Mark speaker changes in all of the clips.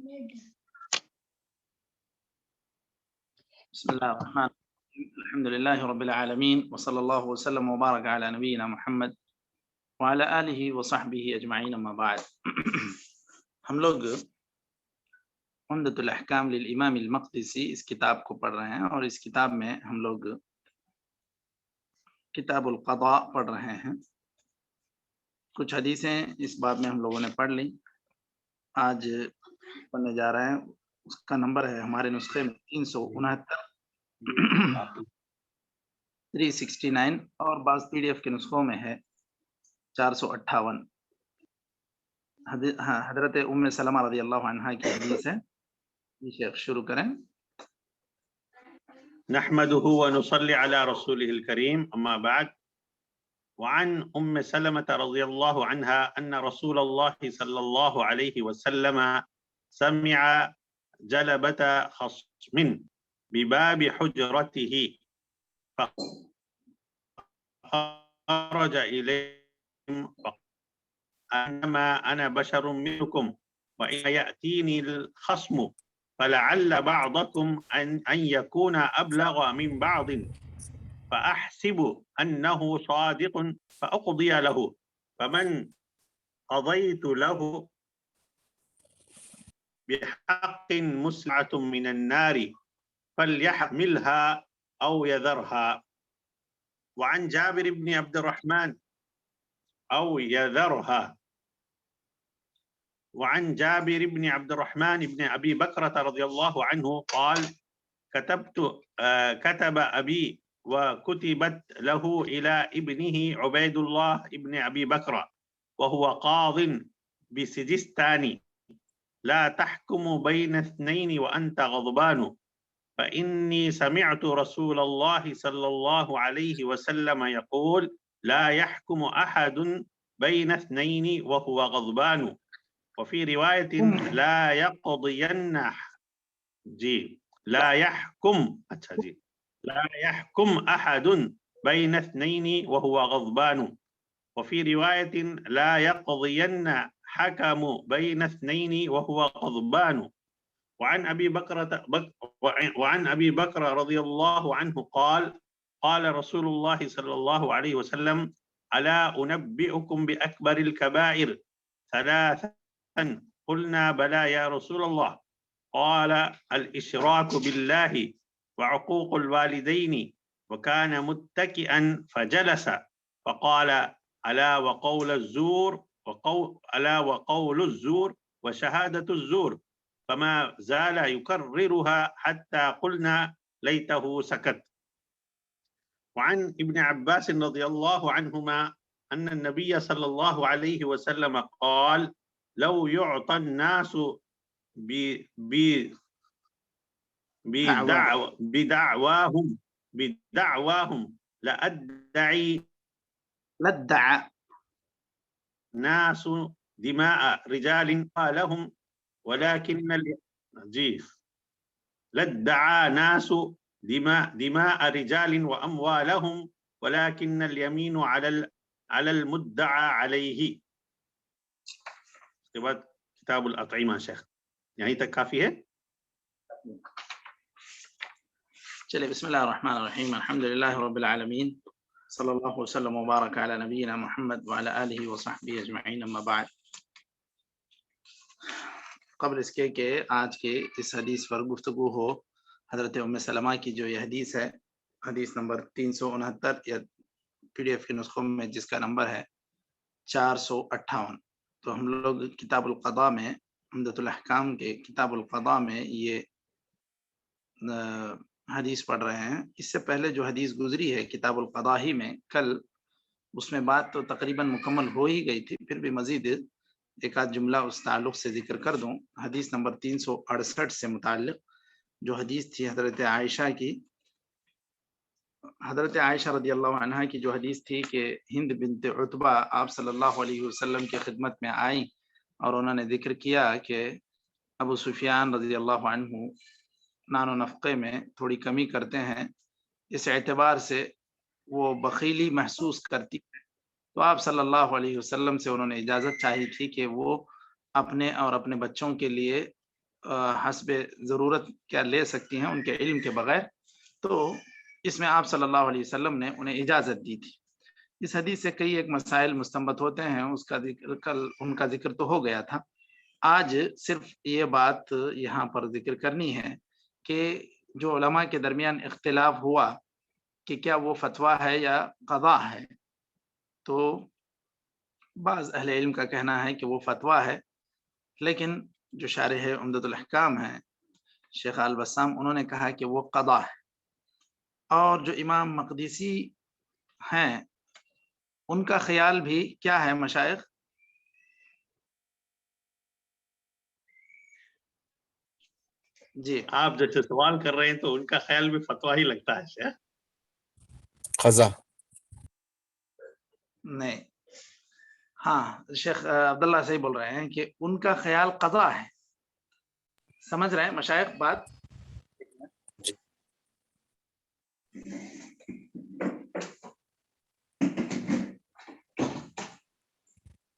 Speaker 1: بسم الله الرحمن الرحيم الحمد لله رب العالمين وصلى الله وسلم وبارك على نبينا محمد وعلى آله وصحبه أجمعين أما بعد ہم لوگ عمدۃ الاحکام للامام المقدسی اس کتاب کو پڑھ رہے ہیں، اور اس کتاب میں ہم لوگ کتاب القضاء پڑھ رہے ہیں۔ کچھ حدیثیں اس باب میں ہم لوگوں نے پڑھ لی، آج پڑھنے جا رہے ہیں۔ اس کا نمبر ہے ہمارے نسخے میں 369 369، اور بعض پی ڈی ایف کے نسخوں میں ہے 458۔ حضرت ام سلمہ رضی اللہ عنہا کی حدیث ہے۔ یہ شیخ شروع کریں۔
Speaker 2: نحمده ونصلي على رسوله الكريم، أما بعد، وعن أم سلمة رضي الله عنها أن رسول الله صلى الله عليه وسلم سمع جلبة خصم بباب حجرته فخرج إليهم أنما أنا بشر منكم وإن يأتيني الخصم فلعل بعضكم أن يكون أبلغ من بعض فأحسب أنه صادق فأقضي له، فمن قضيت له بحق مسعة من النار فليحملها أو يذرها. وعن جابر بن عبد الرحمن أو يذرها. وعن جابر بن عبد الرحمن بن أبي بكرة رضي الله عنه قال: كتب أبي وكتبت له إلى ابنه عبيد الله بن أبي بكر وهو قاض بسجستان: لا تحكم بين اثنين وأنت غضبان، فإني سمعت رسول الله صلى الله عليه وسلم يقول: لا يحكم أحد بين اثنين وهو غضبان. وفي رواية لا يقضين لا يحكم أحد بين اثنين وهو غضبان. وفي رواية لا يقضين حكم بين اثنين وهو غضبان. وعن أبي بكر رضي الله عنه قال: قال رسول الله صلى الله عليه وسلم: ألا أنبئكم بأكبر الكبائر ثلاثة؟ قلنا: بلى يا رسول الله. قال: الإشراك بالله وعقوق الوالدين. وكان متكئا فجلس فقال: ألا وقول الزور وشهادة الزور. فما زال يكررها حتى قلنا ليته سكت. وعن ابن عباس رضي الله عنهما أن النبي صلى الله عليه وسلم قال: لو يعطى الناس بدعواهم لادعى ناس دماء رجال لهم ولكن لادعى ناس دماء رجال وأموالهم ولكن اليمين على المدعى عليه. اس کے بعد کتاب الاطعمہ شیخ، یہیں تک کافی ہے؟
Speaker 1: چلے، بسم اللہ الرحمن الرحیم، الحمد للہ رب العالمین، صلی اللہ وسلم وبارک علی نبینا محمد وعلی آلہ وصحبہ اجمعین، اما بعد۔ قبل اس کے کہ آج کے اس حدیث پر گفتگو ہو، حضرت ام سلمہ کی جو یہ حدیث ہے، حدیث نمبر 369 یا پی ڈی ایف کے نسخوں میں جس کا نمبر ہے 458، تو ہم لوگ کتاب القضاء میں، عمدۃ الاحکام کے کتاب القضاء میں یہ حدیث پڑھ رہے ہیں۔ اس سے پہلے جو حدیث گزری ہے کتاب القضاء ہی میں کل، اس میں بات تو تقریباً مکمل ہو ہی گئی تھی، پھر بھی مزید ایک آدھ جملہ اس تعلق سے ذکر کر دوں۔ حدیث نمبر 368 سے متعلق جو حدیث تھی حضرت عائشہ کی، حضرت عائشہ رضی اللہ عنہا کی جو حدیث تھی کہ ہند بنت عتبہ آپ صلی اللہ علیہ وسلم کی خدمت میں آئیں، اور انہوں نے ذکر کیا کہ ابو سفیان رضی اللہ عنہ نان و نفقے میں تھوڑی کمی کرتے ہیں، اس اعتبار سے وہ بخیلی محسوس کرتی ہے، تو آپ صلی اللہ علیہ وسلم سے انہوں نے اجازت چاہی تھی کہ وہ اپنے اور اپنے بچوں کے لیے حسب ضرورت کیا لے سکتی ہیں ان کے علم کے بغیر، تو اس میں آپ صلی اللہ علیہ وسلم نے انہیں اجازت دی تھی۔ اس حدیث سے کئی ایک مسائل مستنبط ہوتے ہیں، اس کا ذکر کل ان کا ذکر تو ہو گیا تھا۔ آج صرف یہ بات یہاں پر ذکر کرنی ہے کہ جو علماء کے درمیان اختلاف ہوا کہ کیا وہ فتویٰ ہے یا قضا ہے، تو بعض اہل علم کا کہنا ہے کہ وہ فتویٰ ہے، لیکن جو شارح عمدۃ الاحکام ہیں شیخ البسام، انہوں نے کہا کہ وہ قضا ہے۔ اور جو امام مقدسی ہیں ان کا خیال بھی کیا ہے مشائخ؟ جی
Speaker 2: آپ جیسے سوال کر رہے ہیں تو ان کا خیال بھی فتویٰ ہی لگتا ہے شیخ۔
Speaker 3: قضا
Speaker 1: نہیں، ہاں شیخ عبداللہ صحیح بول رہے ہیں کہ ان کا خیال قضا ہے۔ سمجھ رہے ہیں مشائخ بات؟
Speaker 3: جی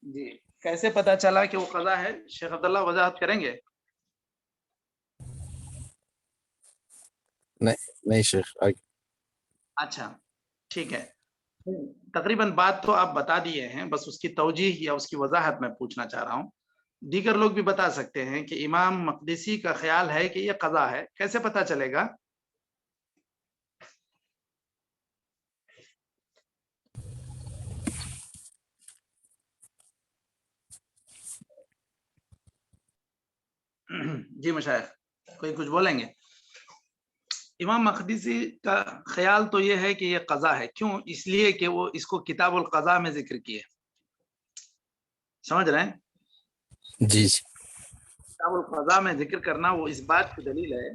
Speaker 1: جی کیسے پتا چلا کہ وہ قضا ہے؟ شیخ عبداللہ وضاحت کریں گے؟
Speaker 3: نہیں شیخ
Speaker 1: اچھا ٹھیک ہے، تقریباً بات تو آپ بتا دیے ہیں، بس اس کی توجیح یا اس کی وضاحت میں پوچھنا چاہ رہا ہوں۔ دیگر لوگ بھی بتا سکتے ہیں کہ امام مقدسی کا خیال ہے کہ یہ قضا ہے، کیسے پتا چلے گا؟ جی مشائخ کوئی کچھ بولیں گے؟ امام مقدسی کا خیال تو یہ ہے کہ یہ قضا ہے۔ کیوں؟ اس لیے کہ وہ اس کو کتاب القضاء میں ذکر کیے، سمجھ رہے ہیں؟
Speaker 3: جی جی
Speaker 1: کتاب القضاء میں ذکر کرنا وہ اس بات کی دلیل ہے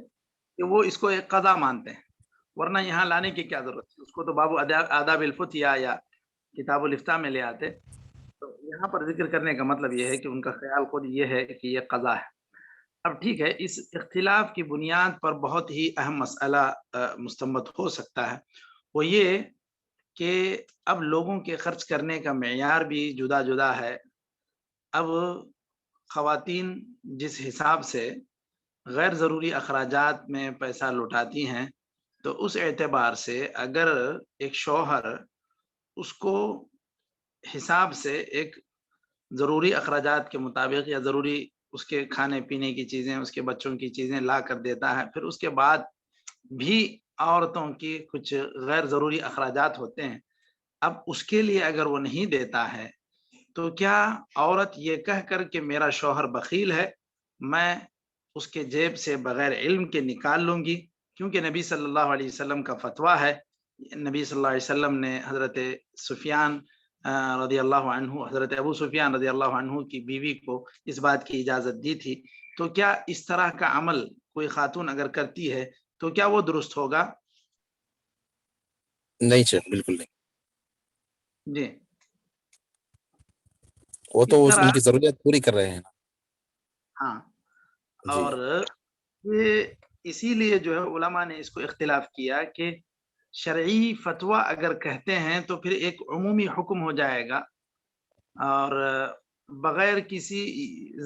Speaker 1: کہ وہ اس کو ایک قضا مانتے ہیں، ورنہ یہاں لانے کی کیا ضرورت ہے؟ اس کو تو باب آداب الفتیا یا کتاب الافتاء میں لے آتے۔ تو یہاں پر ذکر کرنے کا مطلب یہ ہے کہ ان کا خیال خود یہ ہے کہ یہ قضا ہے۔ اب ٹھیک ہے، اس اختلاف کی بنیاد پر بہت ہی اہم مسئلہ مستنبط ہو سکتا ہے، وہ یہ کہ اب لوگوں کے خرچ کرنے کا معیار بھی جدا جدا ہے۔ اب خواتین جس حساب سے غیر ضروری اخراجات میں پیسہ لٹاتی ہیں، تو اس اعتبار سے اگر ایک شوہر اس کو حساب سے ایک ضروری اخراجات کے مطابق یا ضروری اس کے کھانے پینے کی چیزیں، اس کے بچوں کی چیزیں لا کر دیتا ہے، پھر اس کے بعد بھی عورتوں کی کچھ غیر ضروری اخراجات ہوتے ہیں، اب اس کے لیے اگر وہ نہیں دیتا ہے تو کیا عورت یہ کہہ کر کہ میرا شوہر بخیل ہے، میں اس کے جیب سے بغیر علم کے نکال لوں گی؟ کیونکہ نبی صلی اللہ علیہ وسلم کا فتویٰ ہے، نبی صلی اللہ علیہ وسلم نے حضرت سفیان رضی اللہ عنہ، حضرت ابو سفیان رضی اللہ عنہ کی بیوی کو اس بات کی اجازت دی تھی۔ تو کیا اس طرح کا عمل کوئی خاتون اگر کرتی ہے تو کیا وہ درست ہوگا؟
Speaker 3: نہیں شیخ بالکل نہیں،
Speaker 1: جی
Speaker 3: وہ
Speaker 1: اس
Speaker 3: تو
Speaker 1: طرح
Speaker 3: ان کی ضروریات پوری کر رہے ہیں۔
Speaker 1: ہاں،
Speaker 3: جی
Speaker 1: اور یہ اسی لیے جو ہے علماء نے اس کو اختلاف کیا کہ شرعی فتویٰ اگر کہتے ہیں تو پھر ایک عمومی حکم ہو جائے گا، اور بغیر کسی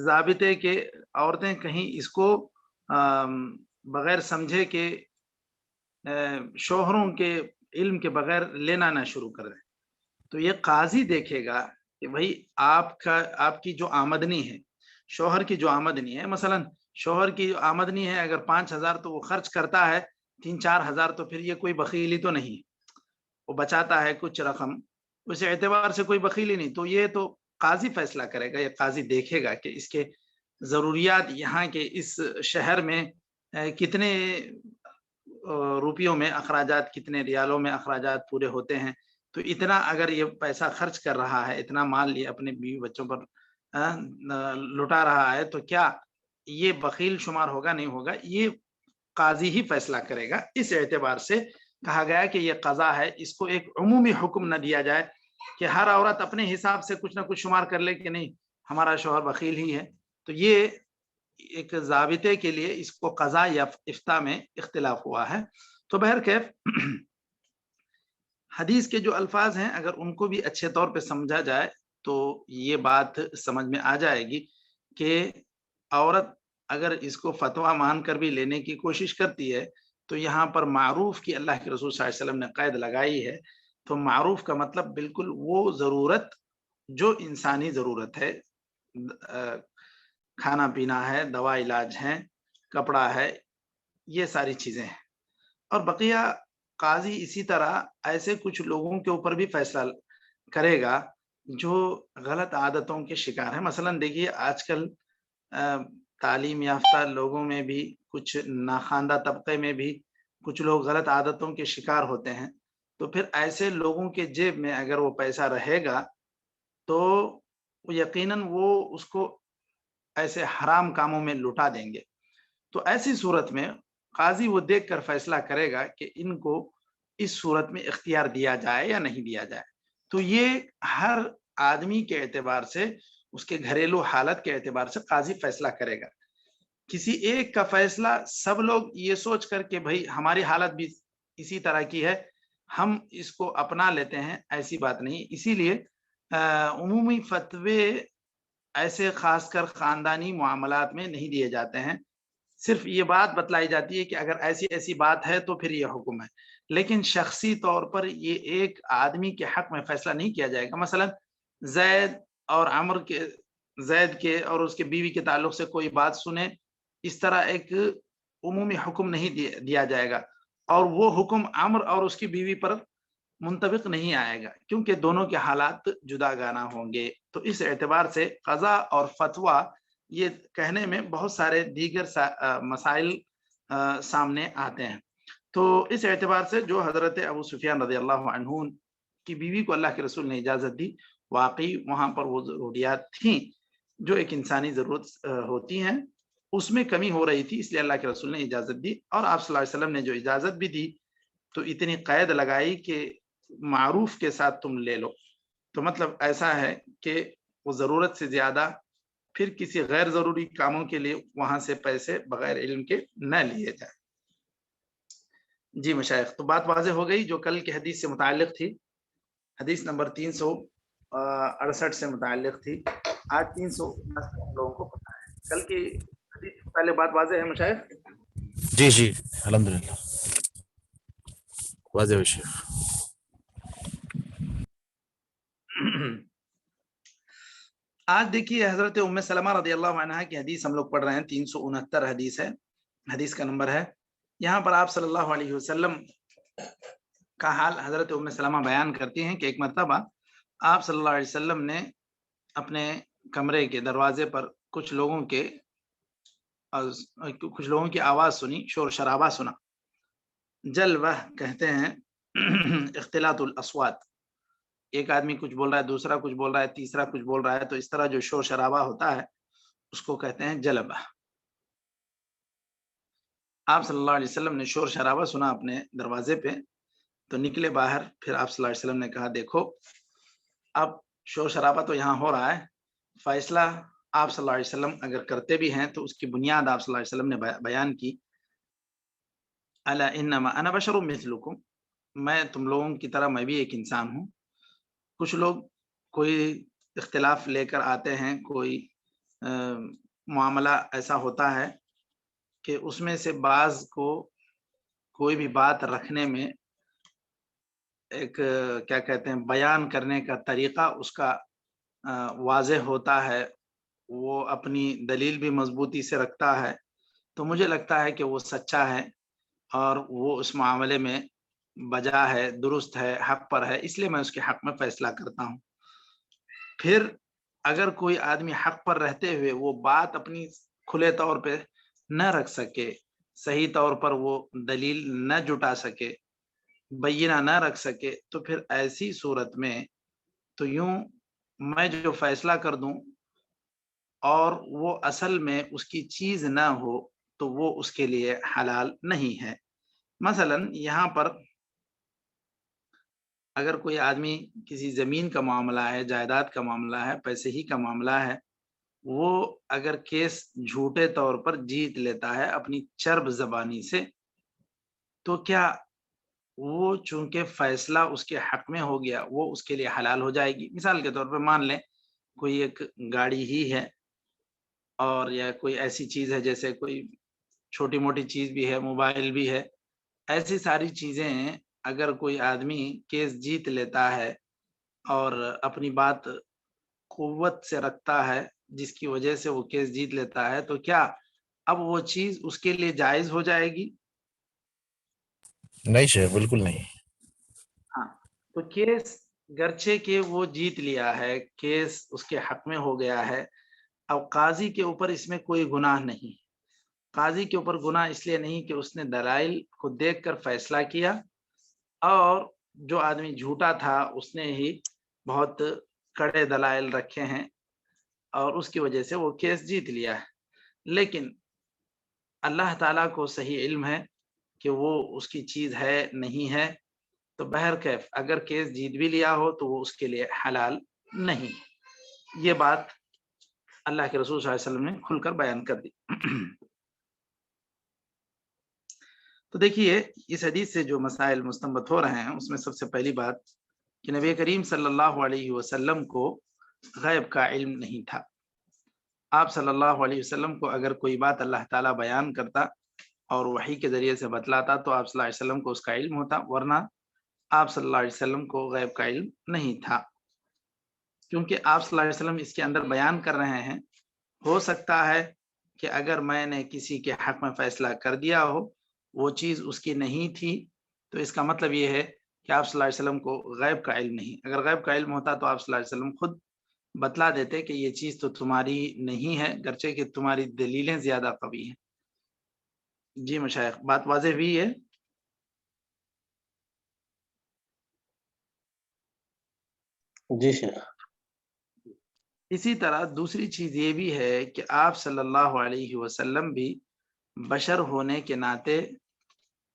Speaker 1: ضابطے کے عورتیں کہیں اس کو بغیر سمجھے کہ شوہروں کے علم کے بغیر لینا نہ شروع کر دیں، تو یہ قاضی دیکھے گا کہ بھائی آپ کی جو آمدنی ہے، شوہر کی جو آمدنی ہے، مثلا شوہر کی جو آمدنی ہے اگر 5,000 تو وہ خرچ کرتا ہے 3-4 ہزار، تو پھر یہ کوئی بخیلی تو نہیں، وہ بچاتا ہے کچھ رقم، اس اعتبار سے کوئی بخیلی نہیں۔ تو یہ تو قاضی فیصلہ کرے گا، یہ قاضی دیکھے گا کہ اس کے ضروریات یہاں کے اس شہر میں کتنے روپیوں میں اخراجات، کتنے ریالوں میں اخراجات پورے ہوتے ہیں، تو اتنا اگر یہ پیسہ خرچ کر رہا ہے، اتنا مال یہ اپنے بیوی بچوں پر لٹا رہا ہے، تو کیا یہ بخیل شمار ہوگا نہیں ہوگا، یہ قاضی ہی فیصلہ کرے گا۔ اس اعتبار سے کہا گیا کہ یہ قضا ہے، اس کو ایک عمومی حکم نہ دیا جائے کہ ہر عورت اپنے حساب سے کچھ نہ کچھ شمار کر لے کہ نہیں ہمارا شوہر بخیل ہی ہے۔ تو یہ ایک ضابطے کے لیے اس کو قضا یا افتاء میں اختلاف ہوا ہے۔ تو بہرکیف حدیث کے جو الفاظ ہیں اگر ان کو بھی اچھے طور پہ سمجھا جائے تو یہ بات سمجھ میں آ جائے گی کہ عورت اگر اس کو فتویٰ مان کر بھی لینے کی کوشش کرتی ہے تو یہاں پر معروف کی اللہ کے رسول صلی اللہ علیہ وسلم نے قید لگائی ہے. تو معروف کا مطلب بالکل وہ ضرورت جو انسانی ضرورت ہے، کھانا پینا ہے، دوا علاج ہے، کپڑا ہے، یہ ساری چیزیں ہیں. اور بقیہ قاضی اسی طرح ایسے کچھ لوگوں کے اوپر بھی فیصلہ کرے گا جو غلط عادتوں کے شکار ہیں. مثلا دیکھیے آج کل تعلیم یافتہ لوگوں میں بھی، کچھ ناخواندہ طبقے میں بھی کچھ لوگ غلط عادتوں کے شکار ہوتے ہیں. تو پھر ایسے لوگوں کے جیب میں اگر وہ پیسہ رہے گا تو یقیناً وہ اس کو ایسے حرام کاموں میں لٹا دیں گے. تو ایسی صورت میں قاضی وہ دیکھ کر فیصلہ کرے گا کہ ان کو اس صورت میں اختیار دیا جائے یا نہیں دیا جائے. تو یہ ہر آدمی کے اعتبار سے، اس کے گھریلو حالت کے اعتبار سے قاضی فیصلہ کرے گا. کسی ایک کا فیصلہ سب لوگ یہ سوچ کر کہ بھائی ہماری حالت بھی اسی طرح کی ہے، ہم اس کو اپنا لیتے ہیں، ایسی بات نہیں. اسی لیے عمومی فتوے ایسے خاص کر خاندانی معاملات میں نہیں دیے جاتے ہیں. صرف یہ بات بتلائی جاتی ہے کہ اگر ایسی ایسی بات ہے تو پھر یہ حکم ہے، لیکن شخصی طور پر یہ ایک آدمی کے حق میں فیصلہ نہیں کیا جائے گا. مثلا زید اور عمر کے، زید کے اور اس کے بیوی کے تعلق سے کوئی بات سنے، اس طرح ایک عمومی حکم نہیں دیا جائے گا، اور وہ حکم عمر اور اس کی بیوی پر منطبق نہیں آئے گا کیونکہ دونوں کے حالات جدا گانا ہوں گے. تو اس اعتبار سے قضا اور فتویٰ یہ کہنے میں بہت سارے دیگر مسائل سامنے آتے ہیں. تو اس اعتبار سے جو حضرت ابو سفیان رضی اللہ عنہ کی بیوی کو اللہ کے رسول نے اجازت دی، واقعی وہاں پر وہ ضروریات تھیں جو ایک انسانی ضرورت ہوتی ہیں، اس میں کمی ہو رہی تھی، اس لیے اللہ کے رسول نے اجازت دی. اور آپ صلی اللہ علیہ وسلم نے جو اجازت بھی دی تو اتنی قید لگائی کہ معروف کے ساتھ تم لے لو. تو مطلب ایسا ہے کہ وہ ضرورت سے زیادہ پھر کسی غیر ضروری کاموں کے لیے وہاں سے پیسے بغیر علم کے نہ لیے جائیں. جی مشائخ، تو بات واضح ہو گئی جو کل کی حدیث سے متعلق تھی، حدیث نمبر 368 سے متعلق تھی. آج 369 لوگوں کو پتا ہے. کل کی حدیث سے پہلے بات واضح ہے مشائخ؟
Speaker 3: جی جی الحمدللہ واضح ہے شیخ.
Speaker 1: آج دیکھیے حضرت ام سلمہ رضی اللہ عنہا کی حدیث ہم لوگ پڑھ رہے ہیں. 369 حدیث ہے، حدیث کا نمبر ہے. یہاں پر آپ صلی اللہ علیہ وسلم کا حال حضرت ام سلمہ بیان کرتی ہیں کہ ایک مرتبہ آپ صلی اللہ علیہ وسلم نے اپنے کمرے کے دروازے پر کچھ لوگوں کی آواز سنی، شور شرابہ سنا. جلوہ کہتے ہیں اختلاط الاصوات، ایک آدمی کچھ بول رہا ہے، دوسرا کچھ بول رہا ہے، تیسرا کچھ بول رہا ہے، تو اس طرح جو شور شرابہ ہوتا ہے اس کو کہتے ہیں جلبہ. آپ صلی اللہ علیہ وسلم نے شور شرابہ سنا اپنے دروازے پہ تو نکلے باہر. پھر آپ صلی اللہ علیہ وسلم نے کہا دیکھو اب شور شرابہ تو یہاں ہو رہا ہے، فیصلہ آپ صلی اللہ علیہ وسلم اگر کرتے بھی ہیں تو اس کی بنیاد آپ صلی اللہ علیہ وسلم نے بیان کی. الا انما انا بشر مثلکم، میں تم لوگوں کی طرح میں بھی ایک انسان ہوں. کچھ لوگ کوئی اختلاف لے کر آتے ہیں، کوئی معاملہ ایسا ہوتا ہے کہ اس میں سے بعض کو کوئی بھی بات رکھنے میں ایک کیا کہتے ہیں بیان کرنے کا طریقہ اس کا واضح ہوتا ہے، وہ اپنی دلیل بھی مضبوطی سے رکھتا ہے. تو مجھے لگتا ہے کہ وہ سچا ہے اور وہ اس معاملے میں بجا ہے، درست ہے، حق پر ہے، اس لیے میں اس کے حق میں فیصلہ کرتا ہوں. پھر اگر کوئی آدمی حق پر رہتے ہوئے وہ بات اپنی کھلے طور پہ نہ رکھ سکے، صحیح طور پر وہ دلیل نہ جٹا سکے، بینہ نہ رکھ سکے، تو پھر ایسی صورت میں تو یوں میں جو فیصلہ کر دوں اور وہ اصل میں اس کی چیز نہ ہو تو وہ اس کے لیے حلال نہیں ہے. مثلا یہاں پر اگر کوئی آدمی کسی زمین کا معاملہ ہے، جائیداد کا معاملہ ہے، پیسے ہی کا معاملہ ہے، وہ اگر کیس جھوٹے طور پر جیت لیتا ہے اپنی چرب زبانی سے، تو کیا وہ چونکہ فیصلہ اس کے حق میں ہو گیا وہ اس کے لیے حلال ہو جائے گی؟ مثال کے طور پر مان لیں کوئی ایک گاڑی ہی ہے اور یا کوئی ایسی چیز ہے جیسے کوئی چھوٹی موٹی چیز بھی ہے، موبائل بھی ہے، ایسی ساری چیزیں اگر کوئی آدمی کیس جیت لیتا ہے اور اپنی بات قوت سے رکھتا ہے جس کی وجہ سے وہ کیس جیت لیتا ہے، تو کیا اب وہ چیز اس کے لیے جائز ہو جائے گی؟
Speaker 3: نہیں شیخ، بالکل نہیں.
Speaker 1: ہاں، تو کیس گرچہ کہ وہ جیت لیا ہے، کیس اس کے حق میں ہو گیا ہے، اب قاضی کے اوپر اس میں کوئی گناہ نہیں. قاضی کے اوپر گناہ اس لیے نہیں کہ اس نے دلائل کو دیکھ کر فیصلہ کیا، اور جو آدمی جھوٹا تھا اس نے ہی بہت کڑے دلائل رکھے ہیں اور اس کی وجہ سے وہ کیس جیت لیا ہے. لیکن اللہ تعالیٰ کو صحیح علم ہے کہ وہ اس کی چیز ہے نہیں ہے، تو بہرکیف اگر کیس جیت بھی لیا ہو تو وہ اس کے لیے حلال نہیں. یہ بات اللہ کے رسول صلی اللہ علیہ وسلم نے کھل کر بیان کر دی. تو دیکھیے اس حدیث سے جو مسائل مستنبط ہو رہے ہیں اس میں سب سے پہلی بات کہ نبی کریم صلی اللہ علیہ وسلم کو غیب کا علم نہیں تھا. آپ صلی اللہ علیہ وسلم کو اگر کوئی بات اللہ تعالیٰ بیان کرتا اور وحی کے ذریعے سے بتلاتا تو آپ صلی اللہ علیہ وسلم کو اس کا علم ہوتا، ورنہ آپ صلی اللہ علیہ وسلم کو غیب کا علم نہیں تھا. کیونکہ آپ صلی اللہ علیہ وسلم اس کے اندر بیان کر رہے ہیں، ہو سکتا ہے کہ اگر میں نے کسی کے حق میں فیصلہ کر دیا ہو، وہ چیز اس کی نہیں تھی، تو اس کا مطلب یہ ہے کہ آپ صلی اللہ علیہ وسلم کو غیب کا علم نہیں. اگر غیب کا علم ہوتا تو آپ صلی اللہ علیہ وسلم خود بتلا دیتے کہ یہ چیز تو تمہاری نہیں ہے، گرچہ کہ تمہاری دلیلیں زیادہ قوی ہیں. جی مشائخ، بات واضح ہوئی ہے؟
Speaker 4: جی شیخ.
Speaker 1: اسی طرح دوسری چیز یہ بھی ہے کہ آپ صلی اللہ علیہ وسلم بھی بشر ہونے کے ناطے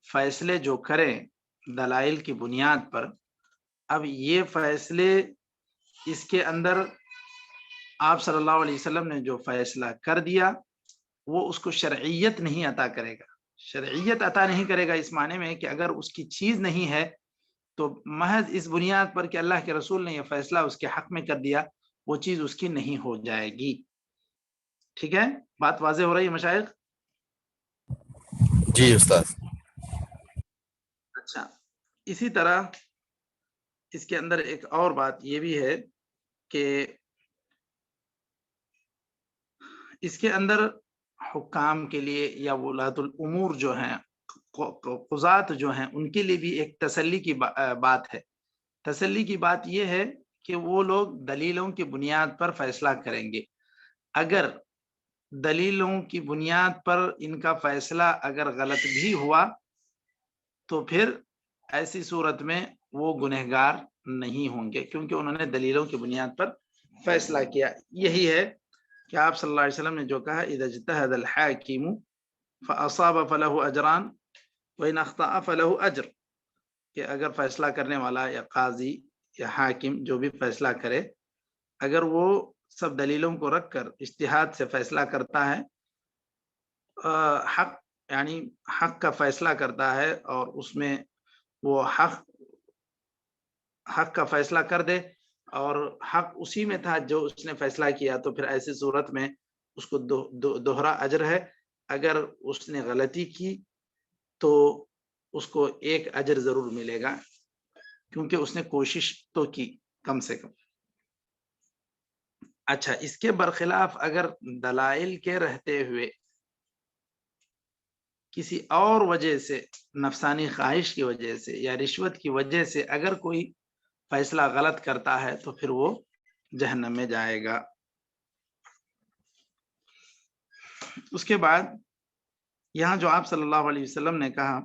Speaker 1: فیصلے جو کریں دلائل کی بنیاد پر، اب یہ فیصلے اس کے اندر آپ صلی اللہ علیہ وسلم نے جو فیصلہ کر دیا وہ اس کو شرعیت نہیں عطا کرے گا. شرعیت عطا نہیں کرے گا اس معنی میں کہ اگر اس کی چیز نہیں ہے تو محض اس بنیاد پر کہ اللہ کے رسول نے یہ فیصلہ اس کے حق میں کر دیا، وہ چیز اس کی نہیں ہو جائے گی. ٹھیک ہے، بات واضح ہو رہی ہے مشائخ؟
Speaker 3: جی استاد.
Speaker 1: اچھا، اسی طرح اس کے اندر ایک اور بات یہ بھی ہے کہ اس کے اندر حکام کے لیے یا ولاۃ الامور جو ہیں، قضات جو ہیں، ان کے لیے بھی ایک تسلی کی بات ہے. تسلی کی بات یہ ہے کہ وہ لوگ دلیلوں کی بنیاد پر فیصلہ کریں گے. اگر دلیلوں کی بنیاد پر ان کا فیصلہ اگر غلط بھی ہوا تو پھر ایسی صورت میں وہ گنہگار نہیں ہوں گے، کیونکہ انہوں نے دلیلوں کی بنیاد پر فیصلہ کیا. یہی ہے کہ آپ صلی اللہ علیہ وسلم نے جو کہا اذا اجتہد الحاکم فاصاب فلہ اجران وان اخطأ فلہ اجر، کہ اگر فیصلہ کرنے والا یا قاضی یا حاکم جو بھی فیصلہ کرے، اگر وہ سب دلیلوں کو رکھ کر اجتہاد سے فیصلہ کرتا ہے، حق یعنی حق کا فیصلہ کرتا ہے اور اس میں وہ حق کا فیصلہ کر دے اور حق اسی میں تھا جو اس نے فیصلہ کیا، تو پھر ایسی صورت میں اس کو دوہرا اجر ہے. اگر اس نے غلطی کی تو اس کو ایک اجر ضرور ملے گا، کیونکہ اس نے کوشش تو کی کم سے کم. اچھا، اس کے برخلاف اگر دلائل کے رہتے ہوئے کسی اور وجہ سے، نفسانی خواہش کی وجہ سے یا رشوت کی وجہ سے اگر کوئی فیصلہ غلط کرتا ہے تو پھر وہ جہنم میں جائے گا. اس کے بعد یہاں جو آپ صلی اللہ علیہ وسلم نے کہا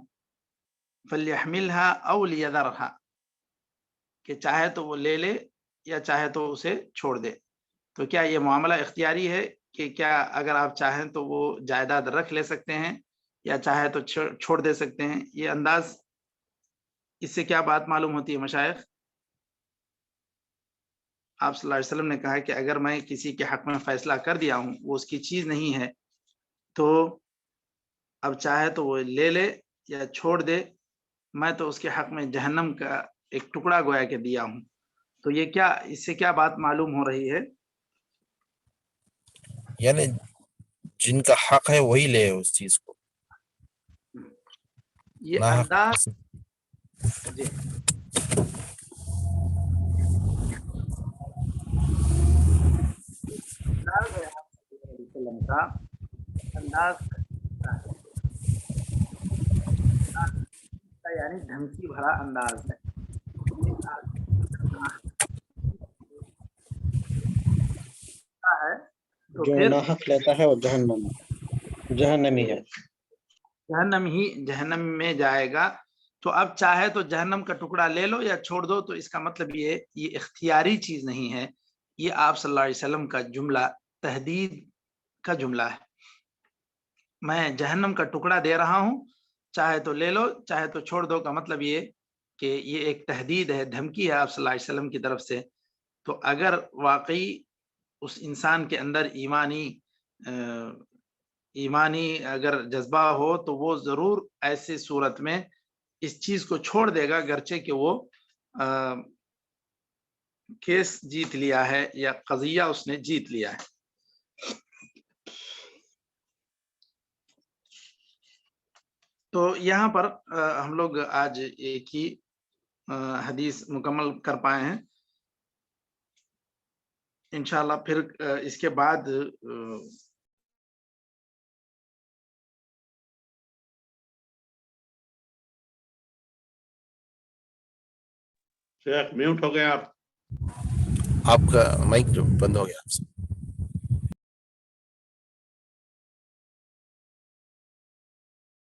Speaker 1: فَلْيَحْمِلْهَا أَوْ لِيَذَرْهَا، کہ چاہے تو وہ لے لے یا چاہے تو اسے چھوڑ دے، تو کیا یہ معاملہ اختیاری ہے کہ کیا اگر آپ چاہیں تو وہ جائیداد رکھ لے سکتے ہیں یا چاہے تو چھوڑ دے سکتے ہیں؟ یہ انداز، اس سے کیا بات معلوم ہوتی ہے مشائخ؟ آپ صلی اللہ علیہ وسلم نے کہا کہ اگر میں کسی کے حق میں فیصلہ کر دیا ہوں، وہ اس کی چیز نہیں ہے، تو اب چاہے تو وہ لے لے یا چھوڑ دے، میں تو اس کے حق میں جہنم کا ایک ٹکڑا گویا کے دیا ہوں. تو یہ کیا، اس سے کیا بات معلوم ہو رہی ہے؟
Speaker 3: یعنی جن کا حق ہے وہی لے اس چیز کو.
Speaker 1: یہ
Speaker 3: نہ
Speaker 1: انداز جی انداز ہے آپ صلی اللہ علیہ وسلم کا انداز کا یعنی دھمکی بھرا انداز ہے. تو
Speaker 4: جو
Speaker 1: پھر
Speaker 4: ناحق لیتا ہے وہ جہنمی ہے.
Speaker 1: جہنم میں جائے گا. تو اب چاہے تو جہنم کا ٹکڑا لے لو یا چھوڑ دو. تو اس کا مطلب یہ اختیاری چیز نہیں ہے. یہ آپ صلی اللہ علیہ وسلم کا جملہ تہدید کا جملہ ہے. میں جہنم کا ٹکڑا دے رہا ہوں, چاہے تو لے لو چاہے تو چھوڑ دو. کا مطلب یہ کہ یہ ایک تہدید ہے, دھمکی ہے آپ صلی اللہ علیہ وسلم کی طرف سے. تو اگر واقعی اس انسان کے اندر ایمانی اگر جذبہ ہو تو وہ ضرور ایسی صورت میں اس چیز کو چھوڑ دے گا, گرچہ کہ وہ کیس جیت لیا ہے یا قضیہ اس نے جیت لیا ہے. تو یہاں پر ہم لوگ آج ایک ہی حدیث مکمل کر پائے ہیں. انشاءاللہ پھر اس کے بعد
Speaker 2: شیخ میوٹ ہو گئے آپ
Speaker 3: آپ کا مائک جو بند ہو گیا.